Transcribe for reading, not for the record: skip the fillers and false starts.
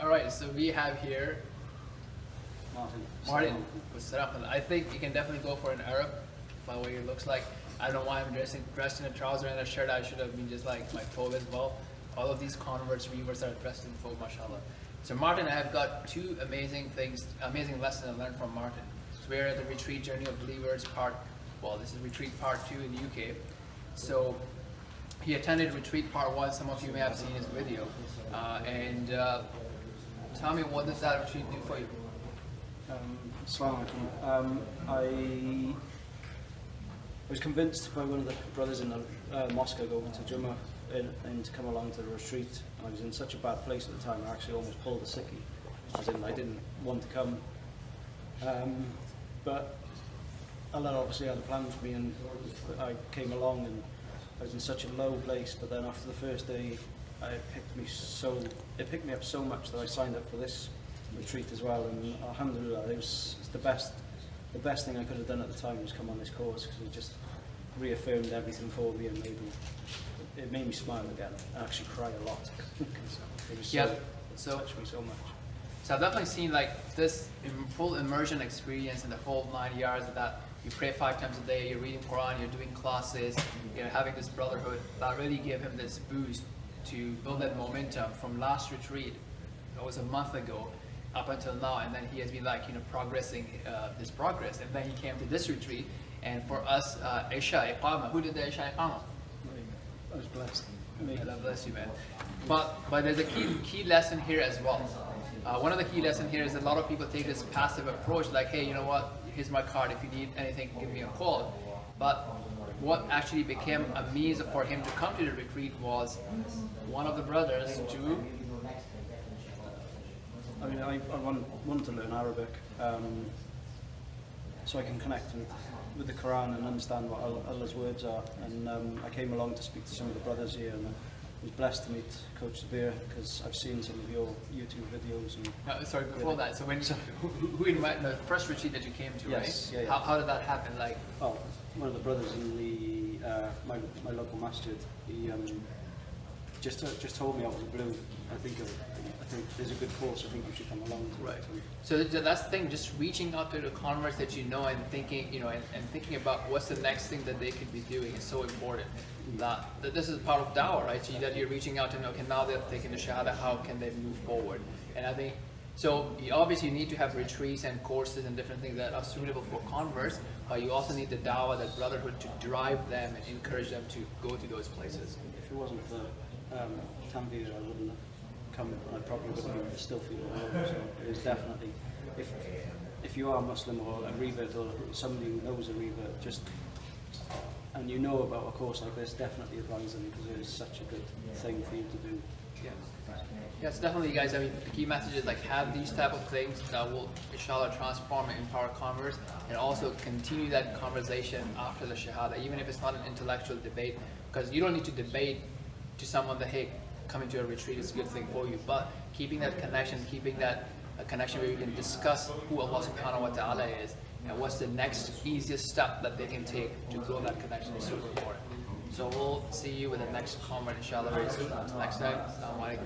All right, so we have here Martin. I think you can definitely go for an Arab by the way it looks like. I don't know why I'm dressed in a trouser and a shirt. I should have been just like my phobe as well. All of these converts, reverts are dressed in phobe, mashallah. So Martin, I have got two amazing lessons I learned from Martin. So we're at the retreat journey of believers this is retreat part 2 in the UK. So he attended retreat part 1. Some of you may have seen his video. Tell me, what does that retreat do for you? Assalamu alaikum. I was convinced by one of the brothers in the mosque going to Jummah and to come along to the retreat. And I was in such a bad place at the time, I actually almost pulled a sickie. As in, I didn't want to come. But Allah obviously had a plan for me, and I came along and I was in such a low place. But then after the first day, it picked me up so much that I signed up for this retreat as well. And alhamdulillah, it's the best thing I could have done at the time was come on this course, because it just reaffirmed everything for me and it made me smile again and actually cry a lot. It was touched me so much. So I've definitely seen like this full immersion experience in the whole 9 years that you pray 5 times a day, you're reading Quran, you're doing classes, you're having this brotherhood that really gave him this boost to build that momentum from last retreat. That was a month ago up until now, and then he has been progressing his progress, and then he came to this retreat. And for us, Isha Iqama, who did the Isha Iqama? I was blessed. God bless you, man. But there's a key lesson here as well. One of the key lessons here is a lot of people take this passive approach, like, hey, you know what, here's my card, if you need anything, give me a call. But what actually became a means for him to come to the retreat was one of the brothers to... I mean, I want to learn Arabic, so I can connect with the Quran and understand what Allah's words are. And I came along to speak to some of the brothers here, and I was blessed to meet Coach Zubair, because I've seen some of your YouTube videos. And sorry, before that, so who invited the first retreat that you came to, yes, right? Yeah. How did that happen? Oh, one of the brothers in the my local masjid, he just told me out of the blue, I think there's a good course, I think you should come along to. Right. So that's the thing, just reaching out to the converts that you know and thinking, and thinking about what's the next thing that they could be doing is so important. That this is part of dawah, right? So that you're reaching out to know, okay, now they've taken the Shahadah, how can they move forward? And I think, so you obviously need to have retreats and courses and different things that are suitable for converts, but you also need the dawah, that brotherhood, to drive them and encourage them to go to those places. If it wasn't for Tanveer, I wouldn't have come, and I probably wouldn't have still feel alone. So it is definitely, if you are Muslim or a Revert or somebody who knows a Revert, and you know about a course like this, definitely advise them, because it is such a good thing for you to do. Yeah. Yes, definitely, guys. I mean, the key message is have these type of things that will, inshallah, transform and empower converts, and also continue that conversation after the Shahada, even if it's not an intellectual debate, because you don't need to debate to someone that, hey, coming to a retreat is a good thing for you, but keeping that connection, where you can discuss who Allah subhanahu wa ta'ala is, and what's the next easiest step that they can take to grow that connection is super important. So we'll see you with the next convert, inshallah, very soon. Until next time, assalamu alaikum.